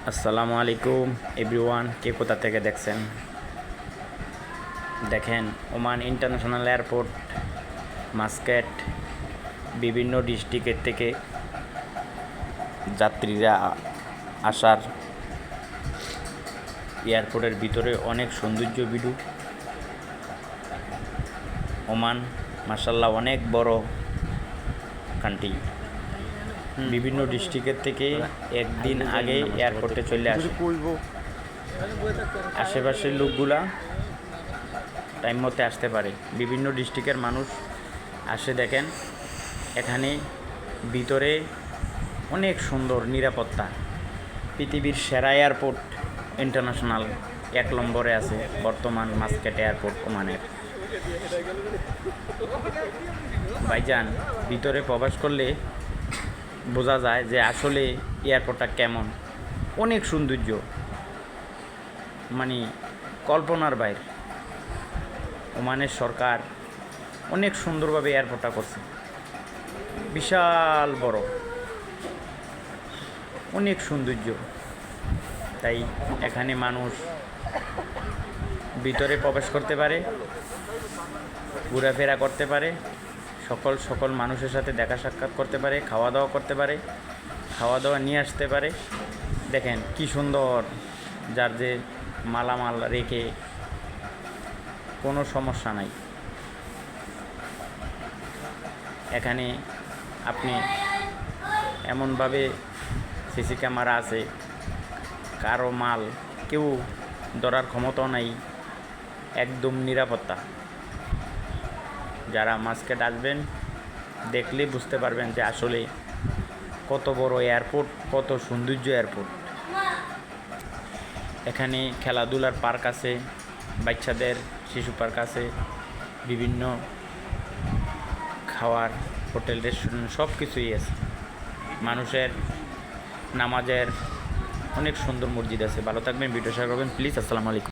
আসসালামু আলাইকুম এভরিওয়ান, কে কোথা থেকে দেখছেন? দেখেন, ওমান ইন্টারন্যাশনাল এয়ারপোর্ট মাস্কেট বিভিন্ন ডিস্ট্রিক্টের থেকে যাত্রীরা আসার এয়ারপোর্টের ভিতরে অনেক সৌন্দর্য বিডু। ওমান মাশাআল্লাহ অনেক বড় কান্ট্রি। বিভিন্ন ডিস্ট্রিক্টের থেকে একদিন আগে এয়ারপোর্টে চলে আসে। আশেপাশের লোকগুলা টাইম মতো আসতে পারে। বিভিন্ন ডিস্ট্রিক্টের মানুষ আসে। দেখেন, এখানে ভিতরে অনেক সুন্দর নিরাপত্তা। পৃথিবীর সেরা এয়ারপোর্ট ইন্টারন্যাশনাল 1 নম্বরে আছে বর্তমান মাস্কেট এয়ারপোর্ট ওমানের। ভাইজান, ভিতরে প্রবেশ করলে বোঝা যায় যে আসলে এয়ারপোর্টটা কেমন। অনেক সৌন্দর্য, মানে কল্পনার বাইরে। ওমানের সরকার অনেক সুন্দরভাবে এয়ারপোর্টটা করছে। বিশাল বড়, অনেক সৌন্দর্য। তাই এখানে মানুষ ভিতরে প্রবেশ করতে পারে, ঘোরাফেরা করতে পারে, সকল মানুষের সাথে দেখা সাক্ষাৎ করতে পারে, খাওয়া দাওয়া করতে পারে, খাওয়া দাওয়া নিয়ে আসতে পারে। দেখেন কি সুন্দর, যার যে মালামাল রেখে কোনো সমস্যা নাই। এখানে আপনি এমনভাবে সিসি ক্যামেরা আছে, কারো মাল কেউ ধরার ক্ষমতাও নাই, একদম নিরাপত্তা। যারা মাস্কেট আসবেন দেখলেই বুঝতে পারবেন যে আসলে কত বড় এয়ারপোর্ট, কত সৌন্দর্য এয়ারপোর্ট। এখানে খেলাধুলার পার্ক আছে, বাচ্চাদের শিশু পার্ক আছে, বিভিন্ন খাওয়ার হোটেল রেস্টুরেন্ট সব কিছুই আছে। মানুষের নামাজের অনেক সুন্দর মসজিদ আছে। ভালো থাকবেন, ভিডিও শেয়ার করবেন প্লিজ। আসসালামু আলাইকুম।